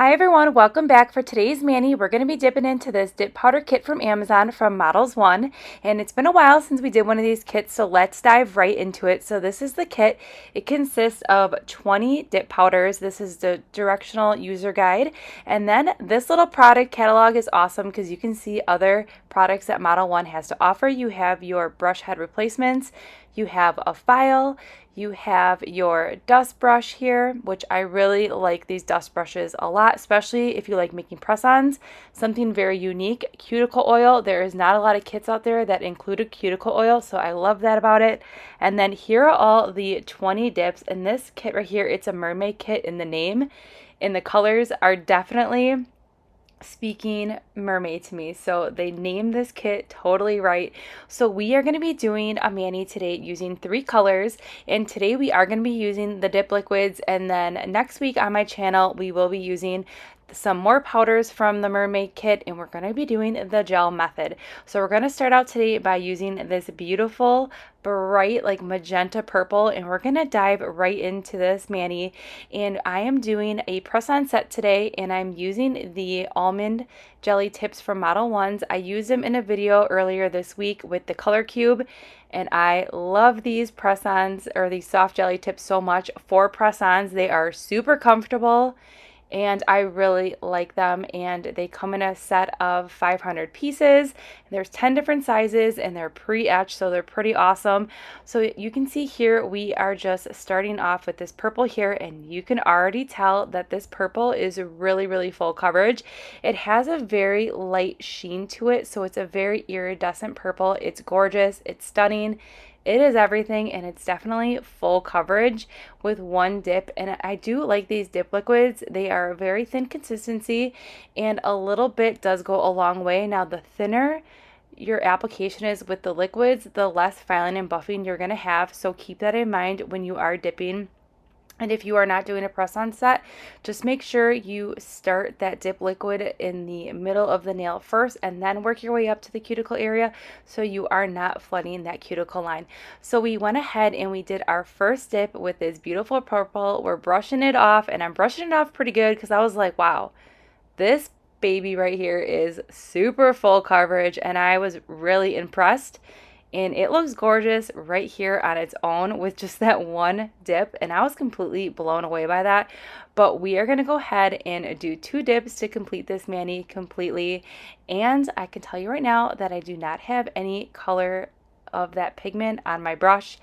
Hi everyone, welcome back. For today's mani, we're going to be dipping into this dip powder kit from Amazon from Models 1. And it's been a while since we did one of these kits, so let's dive right into it. So this is the kit. It consists of 20 dip powders. This is the directional user guide. And then this little product catalog is awesome because you can see other products that Model 1 has to offer. You have your brush head replacements, you have a file, you have your dust brush here, which I really like these dust brushes a lot, especially if you like making press-ons. Something very unique, cuticle oil. There is not a lot of kits out there that include a cuticle oil, so I love that about it. And then here are all the 20 dips. In this kit right here, it's a mermaid kit in the name, and the colors are definitely speaking mermaid to me, so they named this kit totally right. So we are going to be doing a mani today using 3 colors, and today we are going to be using the dip liquids, and then next week on my channel we will be using some more powders from the mermaid kit, and we're going to be doing the gel method. So we're going to start out today by using this beautiful bright like magenta purple, and we're going to dive right into this mani. And I am doing a press-on set today, and I'm using the almond jelly tips from Model 1s. I used them in a video earlier this week with the color cube, and I love these press-ons or these soft jelly tips so much for press-ons. They are super comfortable and I really like them, and they come in a set of 500 pieces. There's 10 different sizes and they're pre-etched, so they're pretty awesome. So you can see here we are just starting off with this purple here, and you can already tell that this purple is really full coverage. It has a very light sheen to it, so it's a very iridescent purple. It's gorgeous, it's stunning. It is everything, and it's definitely full coverage with one dip. And I do like these dip liquids. They are very thin consistency, and a little bit does go a long way. Now, the thinner your application is with the liquids, the less filing and buffing you're going to have. So keep that in mind when you are dipping. And if you are not doing a press-on set, just make sure you start that dip liquid in the middle of the nail first and then work your way up to the cuticle area so you are not flooding that cuticle line. So we went ahead and we did our first dip with this beautiful purple. We're brushing it off, and I'm brushing it off pretty good because I was like, wow, this baby right here is super full coverage, and I was really impressed. And it looks gorgeous right here on its own with just that one dip, and I was completely blown away by that. But we are going to go ahead and do 2 dips to complete this mani completely. And I can tell you right now that I do not have any color of that pigment on my brush,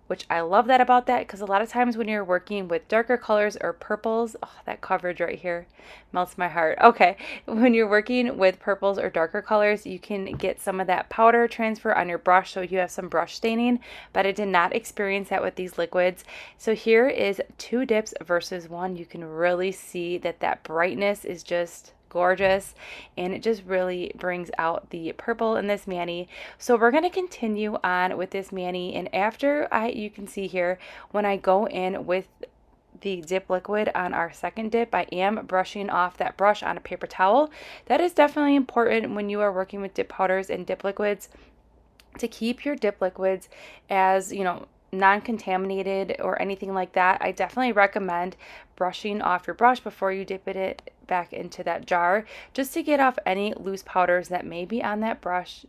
which I love that about that, because a lot of times when you're working with darker colors or purples, oh, that coverage right here melts my heart. Okay, when you're working with purples or darker colors, you can get some of that powder transfer on your brush, so you have some brush staining, but I did not experience that with these liquids. So here is 2 dips versus 1. You can really see that that brightness is just gorgeous, and it just really brings out the purple in this mani. So we're going to continue on with this mani, and after you can see here, when I go in with the dip liquid on our second dip, I am brushing off that brush on a paper towel. That is definitely important when you are working with dip powders and dip liquids, to keep your dip liquids as, non-contaminated or anything like that. I definitely recommend brushing off your brush before you dip it back into that jar, just to get off any loose powders that may be on that brush,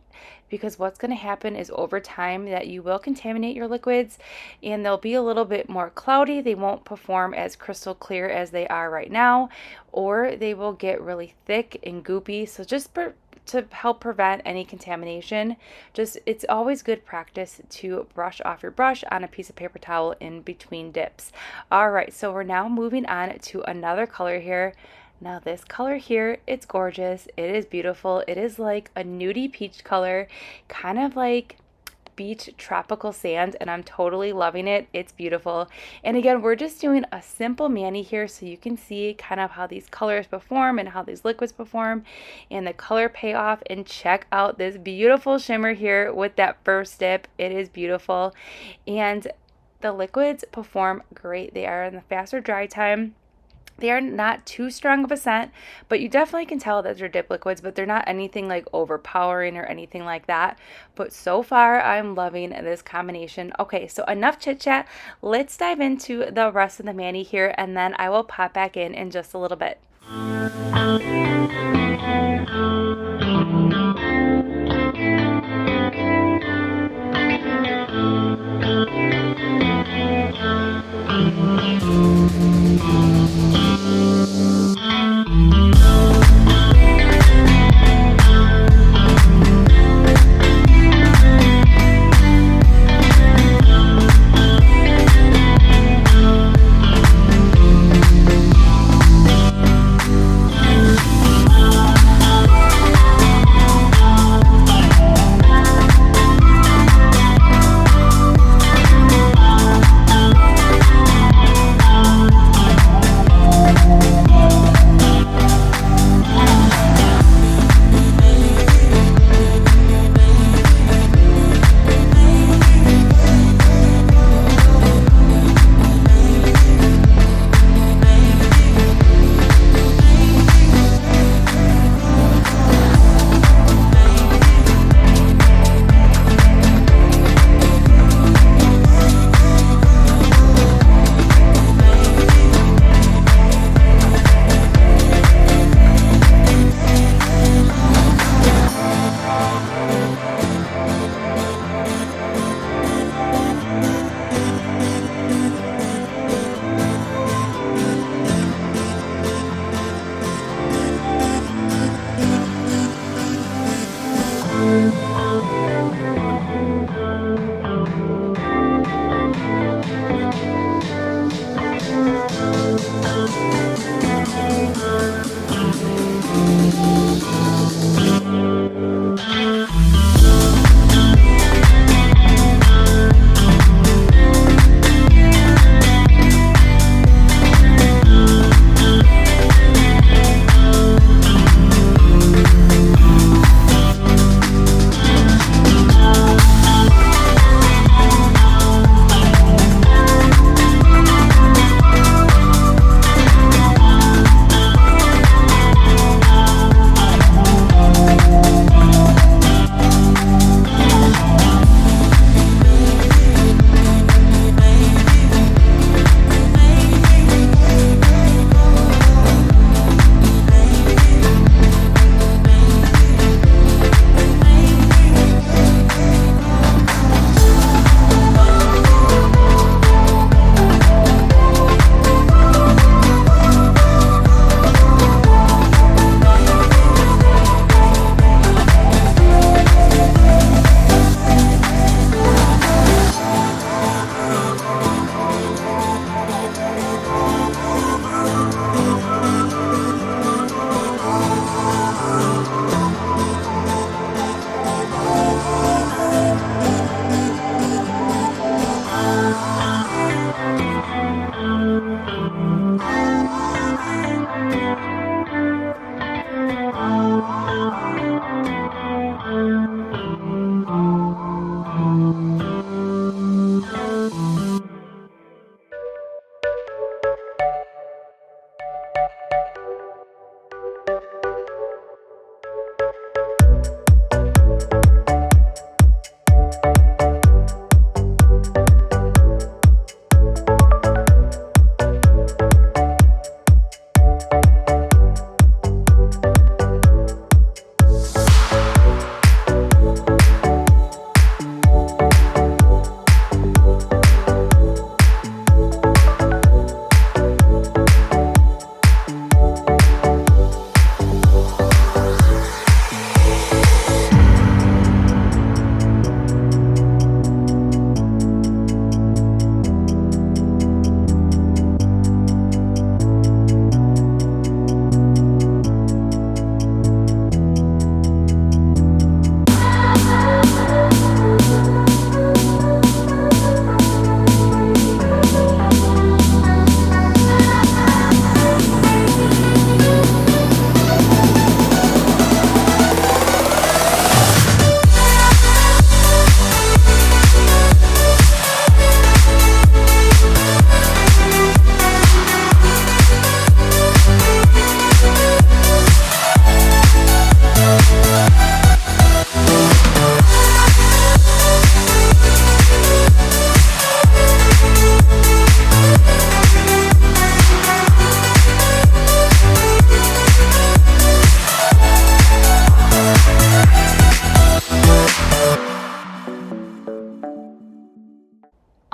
because what's going to happen is over time that you will contaminate your liquids, and they'll be a little bit more cloudy. They won't perform as crystal clear as they are right now, or they will get really thick and goopy. So just to help prevent any contamination, it's always good practice to brush off your brush on a piece of paper towel in between dips. All right, so we're now moving on to another color here. Now this color here, it's gorgeous. It is beautiful. It is like a nudie peach color, kind of like beach tropical sand, and I'm totally loving it. It's beautiful. And again, we're just doing a simple mani here so you can see kind of how these colors perform and how these liquids perform and the color payoff. And check out this beautiful shimmer here with that first dip. It is beautiful, and the liquids perform great. They are in the faster dry time. They are not too strong of a scent, but you definitely can tell that they're dip liquids, but they're not anything like overpowering or anything like that. But so far, I'm loving this combination. Okay, so enough chit chat. Let's dive into the rest of the mani here, and then I will pop back in just a little bit.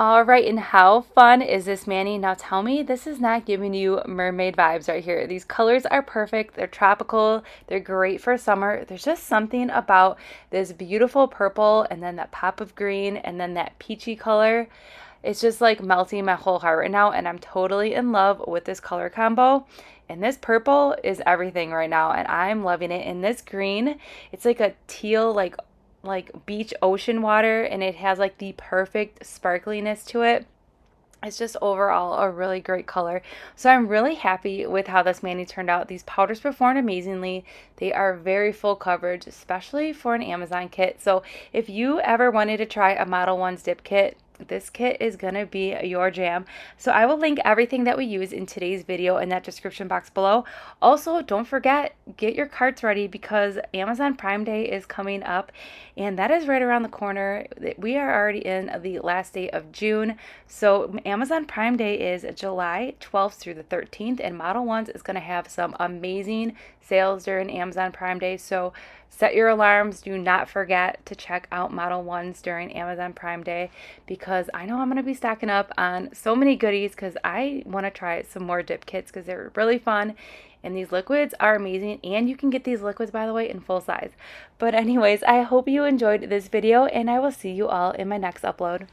All right, and how fun is this, Manny? Now tell me this is not giving you mermaid vibes right here. These colors are perfect. They're tropical. They're great for summer. There's just something about this beautiful purple and then that pop of green and then that peachy color. It's just like melting my whole heart right now, and I'm totally in love with this color combo. And this purple is everything right now, and I'm loving it. And this green, it's like a teal, like beach ocean water, and it has like the perfect sparkliness to it. It's just overall a really great color. So I'm really happy with how this mani turned out. These powders performed amazingly. They are very full coverage, especially for an Amazon kit. So if you ever wanted to try a Model 1's dip kit, this kit is going to be your jam. So I will link everything that we use in today's video in that description box below. Also, don't forget, get your carts ready because Amazon Prime Day is coming up, and that is right around the corner. We are already in the last day of June. So Amazon Prime Day is July 12th through the 13th, and Model 1s is going to have some amazing sales during Amazon Prime Day. So set your alarms. Do not forget to check out Model 1s during Amazon Prime Day because I know I'm going to be stocking up on so many goodies because I want to try some more dip kits because they're really fun. And these liquids are amazing, and you can get these liquids, by the way, in full size. But anyways, I hope you enjoyed this video, and I will see you all in my next upload.